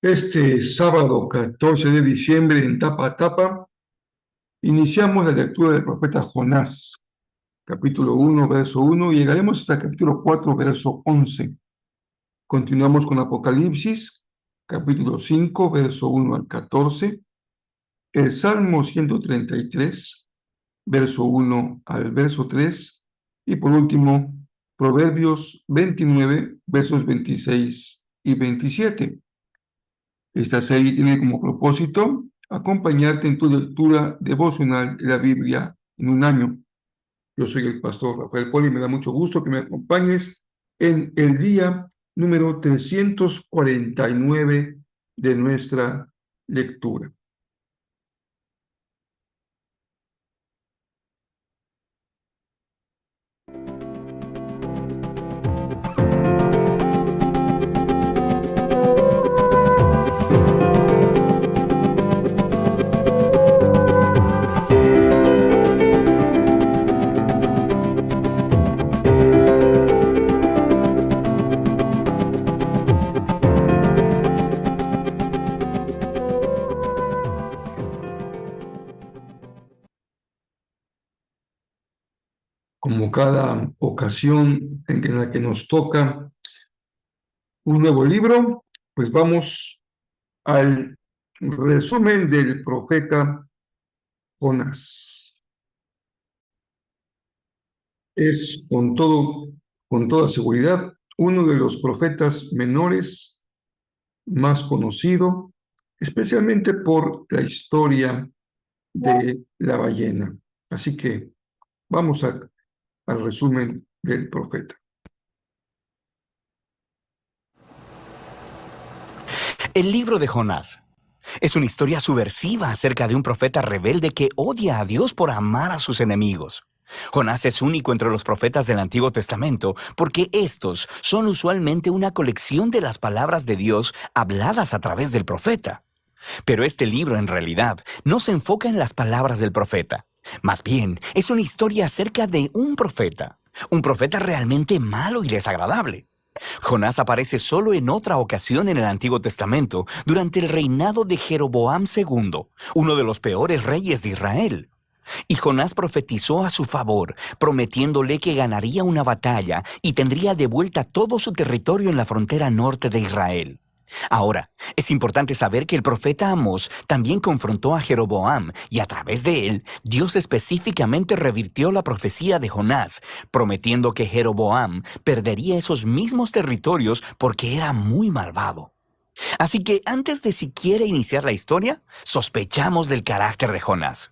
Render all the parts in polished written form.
Este sábado 14 de diciembre, en tapa a tapa, iniciamos la lectura del profeta Jonás, capítulo 1, verso 1, y llegaremos hasta el capítulo 4, verso 11. Continuamos con Apocalipsis, capítulo 5, verso 1 al 14, el Salmo 133, verso 1 al verso 3, y por último, Proverbios 29, versos 26 y 27. Esta serie tiene como propósito acompañarte en tu lectura devocional de la Biblia en un año. Yo soy el pastor Rafael Poli y me da mucho gusto que me acompañes en el día número 349 de nuestra lectura. Como cada ocasión en la que nos toca un nuevo libro, pues vamos al resumen del profeta Jonás. Es con toda seguridad, uno de los profetas menores más conocido, especialmente por la historia de la ballena. Así que vamos al resumen del profeta. El libro de Jonás es una historia subversiva acerca de un profeta rebelde que odia a Dios por amar a sus enemigos. Jonás es único entre los profetas del Antiguo Testamento porque estos son usualmente una colección de las palabras de Dios habladas a través del profeta. Pero este libro en realidad no se enfoca en las palabras del profeta. Más bien, es una historia acerca de un profeta realmente malo y desagradable. Jonás aparece solo en otra ocasión en el Antiguo Testamento, durante el reinado de Jeroboam II, uno de los peores reyes de Israel. Y Jonás profetizó a su favor, prometiéndole que ganaría una batalla y tendría de vuelta todo su territorio en la frontera norte de Israel. Ahora, es importante saber que el profeta Amós también confrontó a Jeroboam y a través de él, Dios específicamente revirtió la profecía de Jonás, prometiendo que Jeroboam perdería esos mismos territorios porque era muy malvado. Así que antes de siquiera iniciar la historia, sospechamos del carácter de Jonás.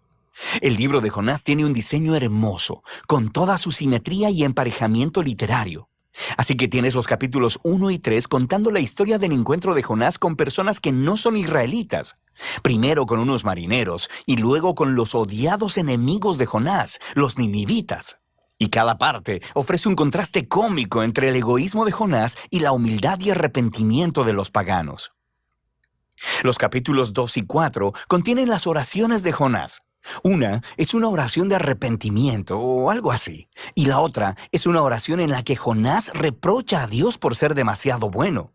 El libro de Jonás tiene un diseño hermoso, con toda su simetría y emparejamiento literario. Así que tienes los capítulos 1 y 3 contando la historia del encuentro de Jonás con personas que no son israelitas. Primero con unos marineros y luego con los odiados enemigos de Jonás, los ninivitas. Y cada parte ofrece un contraste cómico entre el egoísmo de Jonás y la humildad y arrepentimiento de los paganos. Los capítulos 2 y 4 contienen las oraciones de Jonás. Una es una oración de arrepentimiento o algo así, y la otra es una oración en la que Jonás reprocha a Dios por ser demasiado bueno.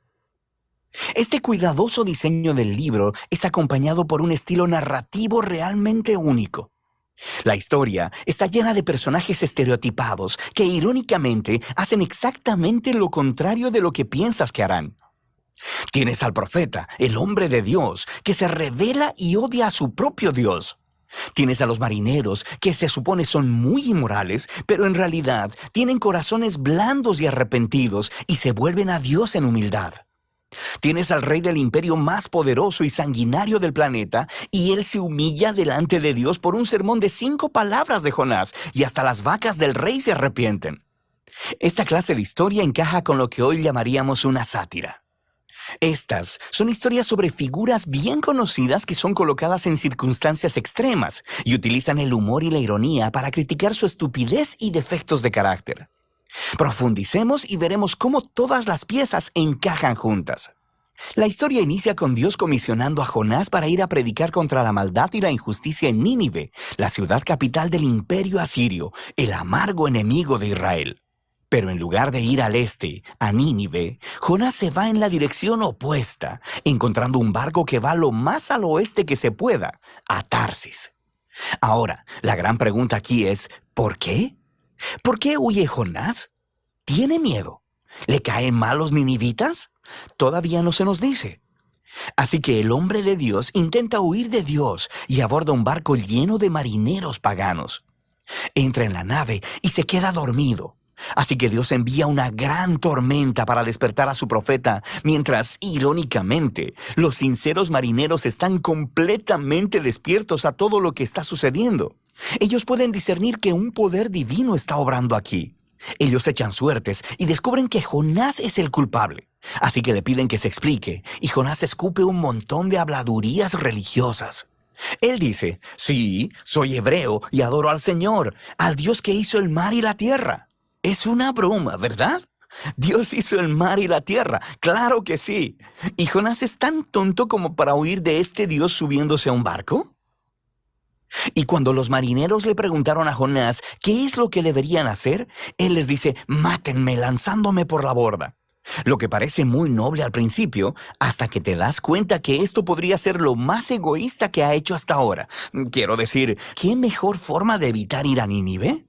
Este cuidadoso diseño del libro es acompañado por un estilo narrativo realmente único. La historia está llena de personajes estereotipados que irónicamente hacen exactamente lo contrario de lo que piensas que harán. Tienes al profeta, el hombre de Dios, que se revela y odia a su propio Dios. Tienes a los marineros, que se supone son muy inmorales, pero en realidad tienen corazones blandos y arrepentidos y se vuelven a Dios en humildad. Tienes al rey del imperio más poderoso y sanguinario del planeta, y él se humilla delante de Dios por un sermón de 5 palabras de Jonás, y hasta las vacas del rey se arrepienten. Esta clase de historia encaja con lo que hoy llamaríamos una sátira. Estas son historias sobre figuras bien conocidas que son colocadas en circunstancias extremas y utilizan el humor y la ironía para criticar su estupidez y defectos de carácter. Profundicemos y veremos cómo todas las piezas encajan juntas. La historia inicia con Dios comisionando a Jonás para ir a predicar contra la maldad y la injusticia en Nínive, la ciudad capital del imperio asirio, el amargo enemigo de Israel. Pero en lugar de ir al este, a Nínive, Jonás se va en la dirección opuesta, encontrando un barco que va lo más al oeste que se pueda, a Tarsis. Ahora, la gran pregunta aquí es, ¿por qué? ¿Por qué huye Jonás? ¿Tiene miedo? ¿Le caen mal los ninivitas? Todavía no se nos dice. Así que el hombre de Dios intenta huir de Dios y aborda un barco lleno de marineros paganos. Entra en la nave y se queda dormido. Así que Dios envía una gran tormenta para despertar a su profeta, mientras, irónicamente, los sinceros marineros están completamente despiertos a todo lo que está sucediendo. Ellos pueden discernir que un poder divino está obrando aquí. Ellos echan suertes y descubren que Jonás es el culpable. Así que le piden que se explique, y Jonás escupe un montón de habladurías religiosas. Él dice, sí, soy hebreo y adoro al Señor, al Dios que hizo el mar y la tierra. Es una broma, ¿verdad? Dios hizo el mar y la tierra, claro que sí. ¿Y Jonás es tan tonto como para huir de este Dios subiéndose a un barco? Y cuando los marineros le preguntaron a Jonás qué es lo que deberían hacer, él les dice, mátenme lanzándome por la borda. Lo que parece muy noble al principio, hasta que te das cuenta que esto podría ser lo más egoísta que ha hecho hasta ahora. Quiero decir, ¿qué mejor forma de evitar ir a Nínive?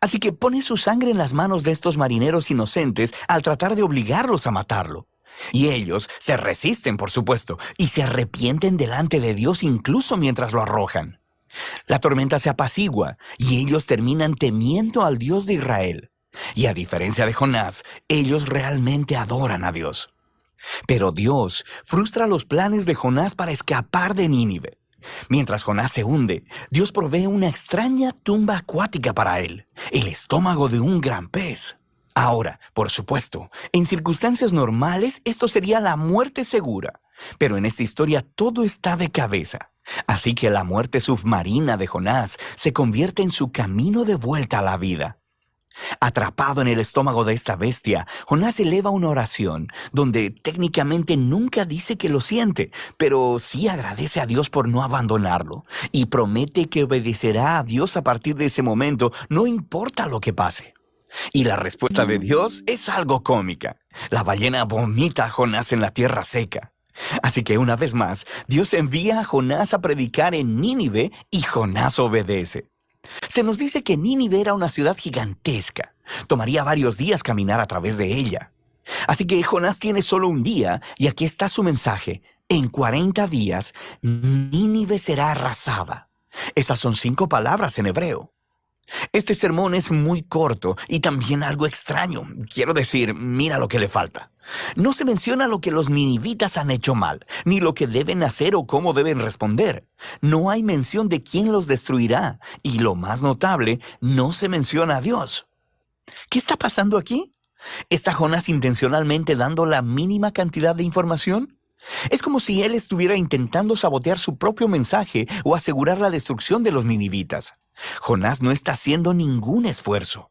Así que pone su sangre en las manos de estos marineros inocentes al tratar de obligarlos a matarlo. Y ellos se resisten, por supuesto, y se arrepienten delante de Dios incluso mientras lo arrojan. La tormenta se apacigua y ellos terminan temiendo al Dios de Israel. Y a diferencia de Jonás, ellos realmente adoran a Dios. Pero Dios frustra los planes de Jonás para escapar de Nínive. Mientras Jonás se hunde, Dios provee una extraña tumba acuática para él, el estómago de un gran pez. Ahora, por supuesto, en circunstancias normales esto sería la muerte segura, pero en esta historia todo está de cabeza. Así que la muerte submarina de Jonás se convierte en su camino de vuelta a la vida. Atrapado en el estómago de esta bestia, Jonás eleva una oración donde técnicamente nunca dice que lo siente, pero sí agradece a Dios por no abandonarlo y promete que obedecerá a Dios a partir de ese momento, no importa lo que pase. Y la respuesta de Dios es algo cómica. La ballena vomita a Jonás en la tierra seca. Así que una vez más, Dios envía a Jonás a predicar en Nínive y Jonás obedece. Se nos dice que Nínive era una ciudad gigantesca. Tomaría varios días caminar a través de ella. Así que Jonás tiene solo un día y aquí está su mensaje. En 40 días, Nínive será arrasada. Esas son 5 palabras en hebreo. Este sermón es muy corto y también algo extraño. Quiero decir, mira lo que le falta. No se menciona lo que los ninivitas han hecho mal, ni lo que deben hacer o cómo deben responder. No hay mención de quién los destruirá, y lo más notable, no se menciona a Dios. ¿Qué está pasando aquí? ¿Está Jonás intencionalmente dando la mínima cantidad de información? Es como si él estuviera intentando sabotear su propio mensaje o asegurar la destrucción de los ninivitas. Jonás no está haciendo ningún esfuerzo.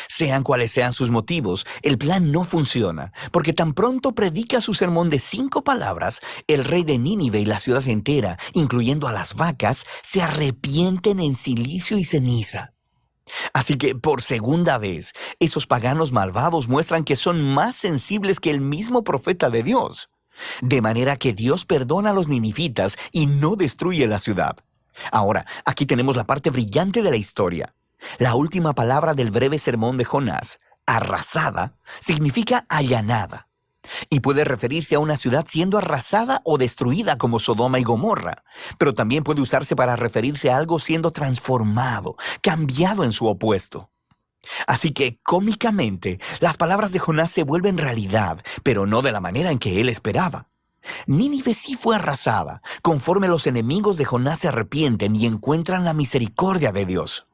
Sean cuales sean sus motivos, el plan no funciona, porque tan pronto predica su sermón de 5 palabras, el rey de Nínive y la ciudad entera, incluyendo a las vacas, se arrepienten en silicio y ceniza. Así que, por segunda vez, esos paganos malvados muestran que son más sensibles que el mismo profeta de Dios. De manera que Dios perdona a los ninivitas y no destruye la ciudad. Ahora, aquí tenemos la parte brillante de la historia. La última palabra del breve sermón de Jonás, arrasada, significa allanada. Y puede referirse a una ciudad siendo arrasada o destruida como Sodoma y Gomorra, pero también puede usarse para referirse a algo siendo transformado, cambiado en su opuesto. Así que, cómicamente, las palabras de Jonás se vuelven realidad, pero no de la manera en que él esperaba. Nínive sí fue arrasada, conforme los enemigos de Jonás se arrepienten y encuentran la misericordia de Dios.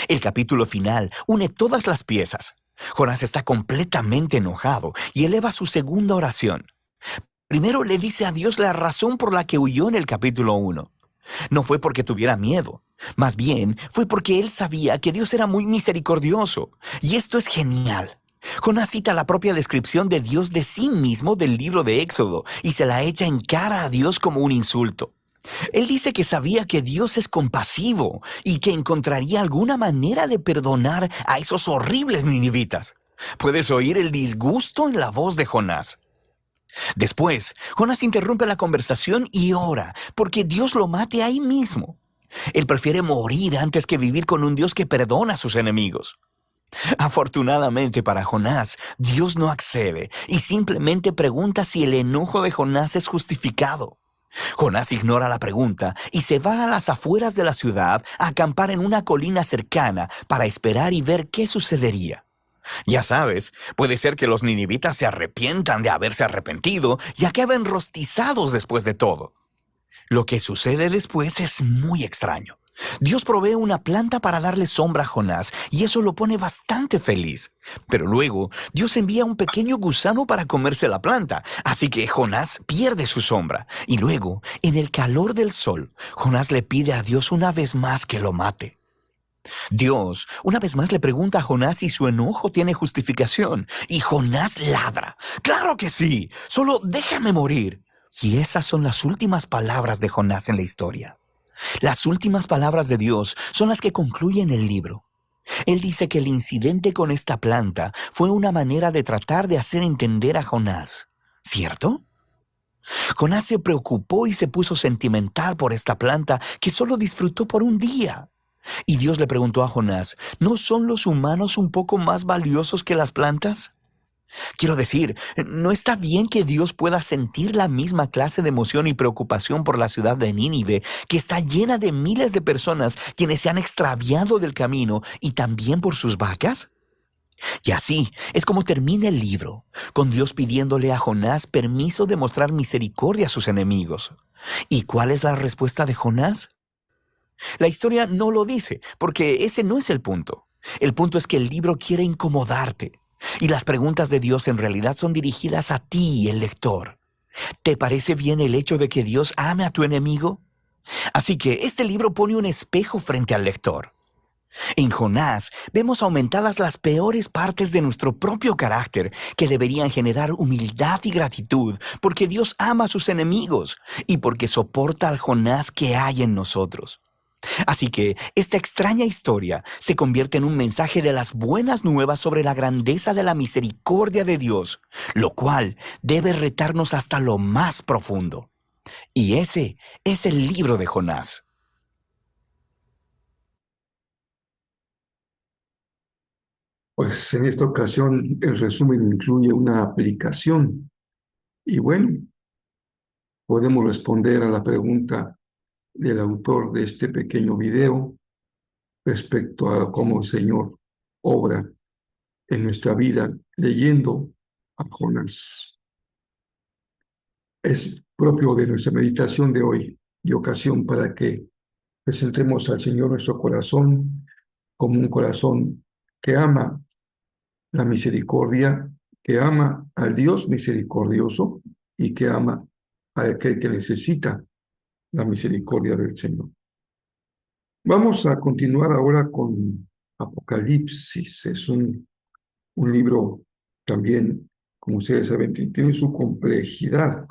El capítulo final une todas las piezas. Jonás está completamente enojado y eleva su segunda oración. Primero le dice a Dios la razón por la que huyó en el capítulo 1. No fue porque tuviera miedo, más bien fue porque él sabía que Dios era muy misericordioso. Y esto es genial. Jonás cita la propia descripción de Dios de sí mismo del libro de Éxodo y se la echa en cara a Dios como un insulto. Él dice que sabía que Dios es compasivo y que encontraría alguna manera de perdonar a esos horribles ninivitas. Puedes oír el disgusto en la voz de Jonás. Después, Jonás interrumpe la conversación y ora, porque Dios lo mate ahí mismo. Él prefiere morir antes que vivir con un Dios que perdona a sus enemigos. Afortunadamente para Jonás, Dios no accede y simplemente pregunta si el enojo de Jonás es justificado. Jonás ignora la pregunta y se va a las afueras de la ciudad a acampar en una colina cercana para esperar y ver qué sucedería. Ya sabes, puede ser que los ninivitas se arrepientan de haberse arrepentido y acaben rostizados después de todo. Lo que sucede después es muy extraño. Dios provee una planta para darle sombra a Jonás y eso lo pone bastante feliz. Pero luego, Dios envía un pequeño gusano para comerse la planta, así que Jonás pierde su sombra. Y luego, en el calor del sol, Jonás le pide a Dios una vez más que lo mate. Dios una vez más le pregunta a Jonás si su enojo tiene justificación, y Jonás ladra. ¡Claro que sí! ¡Solo déjame morir! Y esas son las últimas palabras de Jonás en la historia. Las últimas palabras de Dios son las que concluyen el libro. Él dice que el incidente con esta planta fue una manera de tratar de hacer entender a Jonás. ¿Cierto? Jonás se preocupó y se puso sentimental por esta planta que solo disfrutó por un día. Y Dios le preguntó a Jonás, ¿no son los humanos un poco más valiosos que las plantas? Quiero decir, ¿no está bien que Dios pueda sentir la misma clase de emoción y preocupación por la ciudad de Nínive, que está llena de miles de personas quienes se han extraviado del camino y también por sus vacas? Y así es como termina el libro, con Dios pidiéndole a Jonás permiso de mostrar misericordia a sus enemigos. ¿Y cuál es la respuesta de Jonás? La historia no lo dice, porque ese no es el punto. El punto es que el libro quiere incomodarte. Y las preguntas de Dios en realidad son dirigidas a ti, el lector. ¿Te parece bien el hecho de que Dios ame a tu enemigo? Así que este libro pone un espejo frente al lector. En Jonás vemos aumentadas las peores partes de nuestro propio carácter que deberían generar humildad y gratitud porque Dios ama a sus enemigos y porque soporta al Jonás que hay en nosotros. Así que esta extraña historia se convierte en un mensaje de las buenas nuevas sobre la grandeza de la misericordia de Dios, lo cual debe retarnos hasta lo más profundo. Y ese es el libro de Jonás. Pues en esta ocasión el resumen incluye una aplicación y bueno, podemos responder a la pregunta del autor de este pequeño video respecto a cómo el Señor obra en nuestra vida leyendo a Jonás. Es propio de nuestra meditación de hoy y ocasión para que presentemos al Señor nuestro corazón como un corazón que ama la misericordia, que ama al Dios misericordioso y que ama a aquel que necesita la misericordia del Señor. Vamos a continuar ahora con Apocalipsis. Es un libro también, como ustedes saben, que tiene su complejidad.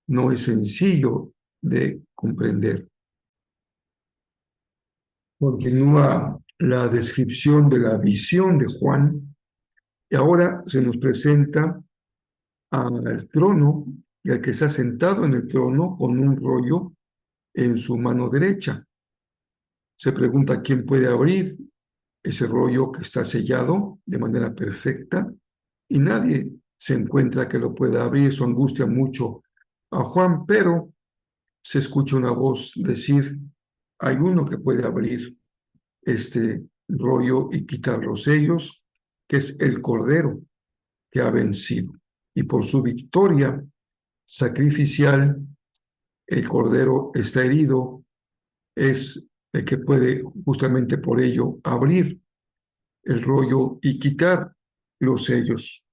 No es sencillo de comprender. Continúa la descripción de la visión de Juan y ahora se nos presenta al trono y al que está sentado en el trono con un rollo en su mano derecha. Se pregunta quién puede abrir ese rollo que está sellado de manera perfecta y nadie se encuentra que lo pueda abrir. Eso angustia mucho a Juan, pero se escucha una voz decir, hay uno que puede abrir este rollo y quitar los sellos, que es el Cordero que ha vencido. Y por su victoria sacrificial, el Cordero está herido, es el que puede justamente por ello abrir el rollo y quitar los sellos.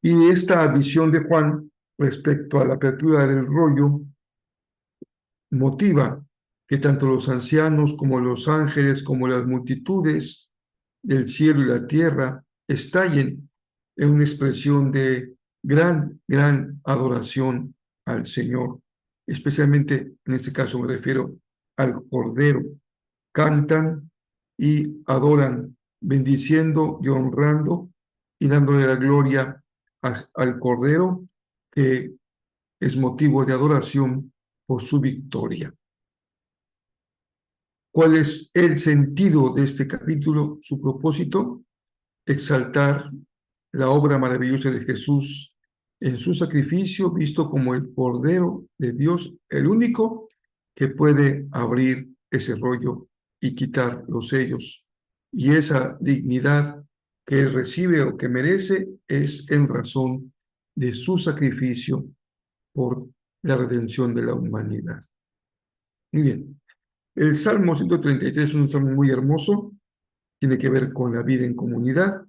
Y esta visión de Juan respecto a la apertura del rollo motiva que tanto los ancianos como los ángeles como las multitudes del cielo y la tierra estallen en una expresión de gran adoración al Señor especialmente en este caso me refiero al Cordero. Cantan y adoran, bendiciendo y honrando y dándole la gloria al Cordero, que es motivo de adoración por su victoria. ¿Cuál es el sentido de este capítulo? Su propósito: exaltar la obra maravillosa de Jesús en su sacrificio, visto como el Cordero de Dios, el único que puede abrir ese rollo y quitar los sellos. Y esa dignidad que él recibe o que merece es en razón de su sacrificio por la redención de la humanidad. Muy bien. El Salmo 133 es un salmo muy hermoso, tiene que ver con la vida en comunidad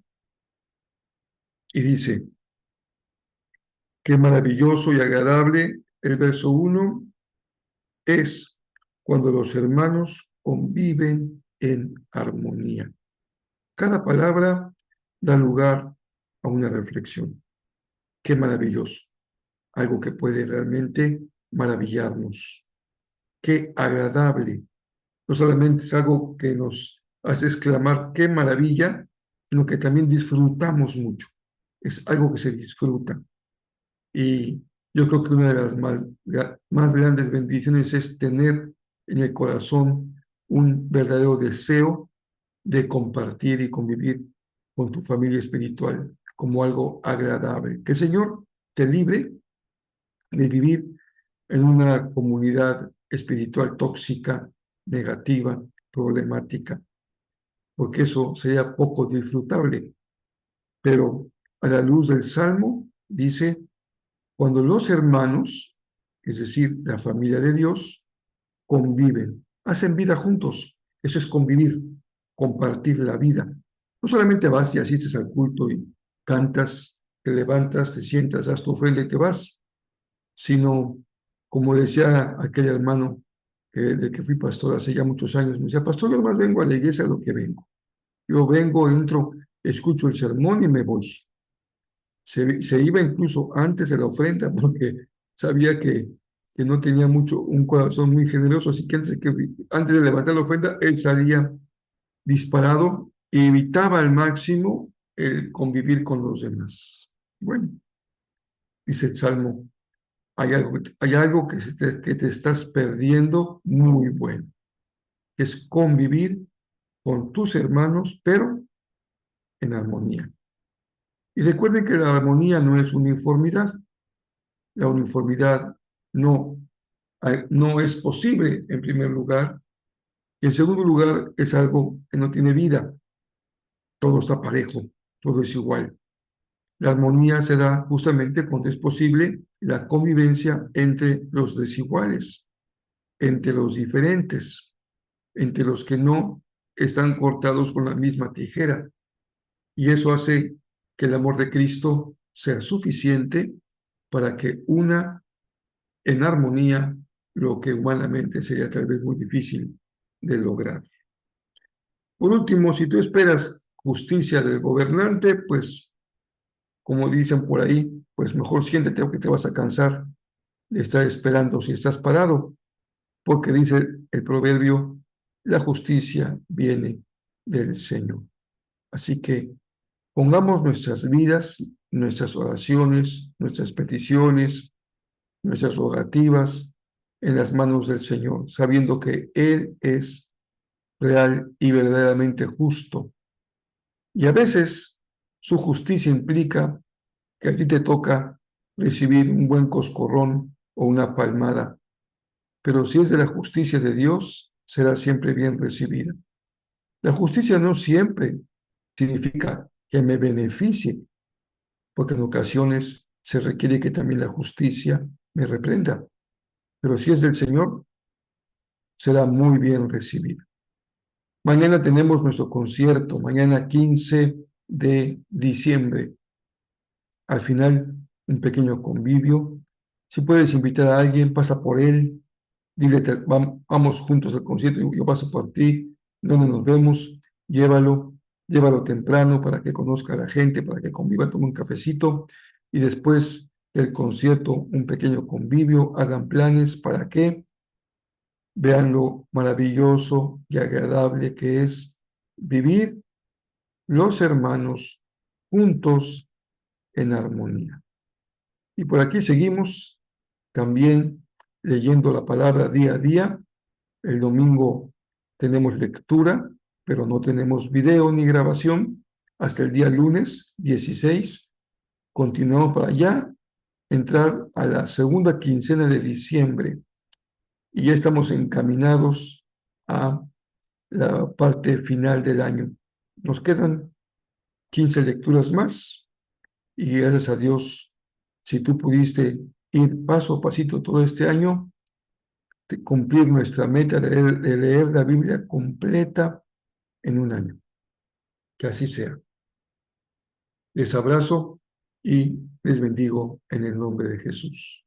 y dice: qué maravilloso y agradable, el verso 1, es cuando los hermanos conviven en armonía. Cada palabra da lugar a una reflexión. Qué maravilloso, algo que puede realmente maravillarnos. Qué agradable, no solamente es algo que nos hace exclamar qué maravilla, sino que también disfrutamos mucho. Es algo que se disfruta. Y yo creo que una de las más grandes bendiciones es tener en el corazón un verdadero deseo de compartir y convivir con tu familia espiritual como algo agradable. Que el Señor te libre de vivir en una comunidad espiritual tóxica, negativa, problemática, porque eso sería poco disfrutable. Pero a la luz del Salmo dice: cuando los hermanos, es decir, la familia de Dios, conviven, hacen vida juntos. Eso es convivir, compartir la vida. No solamente vas y asistes al culto y cantas, te levantas, te sientas, das tu ofrenda y te vas, sino, como decía aquel hermano del que fui pastor hace ya muchos años, me decía: pastor, yo más vengo a la iglesia a lo que vengo. Yo vengo, entro, escucho el sermón y me voy. Se iba incluso antes de la ofrenda porque sabía que no tenía mucho, un corazón muy generoso, así que antes de levantar la ofrenda, él salía disparado y evitaba al máximo el convivir con los demás. Bueno, dice el Salmo: hay algo que te estás perdiendo muy bueno, que es convivir con tus hermanos, pero en armonía. Y recuerden que la armonía no es uniformidad. La uniformidad no, no es posible, en primer lugar. Y en segundo lugar, es algo que no tiene vida. Todo está parejo, todo es igual. La armonía se da justamente cuando es posible la convivencia entre los desiguales, entre los diferentes, entre los que no están cortados con la misma tijera. Y eso hace que el amor de Cristo sea suficiente para que una en armonía lo que humanamente sería tal vez muy difícil de lograr. Por último, si tú esperas justicia del gobernante, pues, como dicen por ahí, pues mejor siéntete o que te vas a cansar de estar esperando si estás parado, porque dice el proverbio: la justicia viene del Señor. Así que pongamos nuestras vidas, nuestras oraciones, nuestras peticiones, nuestras rogativas en las manos del Señor, sabiendo que Él es real y verdaderamente justo. Y a veces su justicia implica que a ti te toca recibir un buen coscorrón o una palmada, pero si es de la justicia de Dios, será siempre bien recibida. La justicia no siempre significa que me beneficie, porque en ocasiones se requiere que también la justicia me reprenda, pero si es del Señor, será muy bien recibida. Mañana tenemos nuestro concierto, mañana 15 de diciembre. Al final, un pequeño convivio. Si puedes invitar a alguien, pasa por él, dile: vamos juntos al concierto, yo paso por ti, donde nos vemos, llévalo temprano para que conozca a la gente, para que conviva, tome un cafecito y después el concierto, un pequeño convivio, hagan planes para que vean lo maravilloso y agradable que es vivir los hermanos juntos en armonía. Y por aquí seguimos también leyendo la palabra día a día. El domingo tenemos lectura, pero no tenemos video ni grabación hasta el día lunes 16. Continuamos para allá, entrar a la segunda quincena de diciembre y ya estamos encaminados a la parte final del año. Nos quedan 15 lecturas más y gracias a Dios, si tú pudiste ir paso a pasito todo este año, cumplir nuestra meta de leer la Biblia completa en un año. Que así sea. Les abrazo y les bendigo en el nombre de Jesús.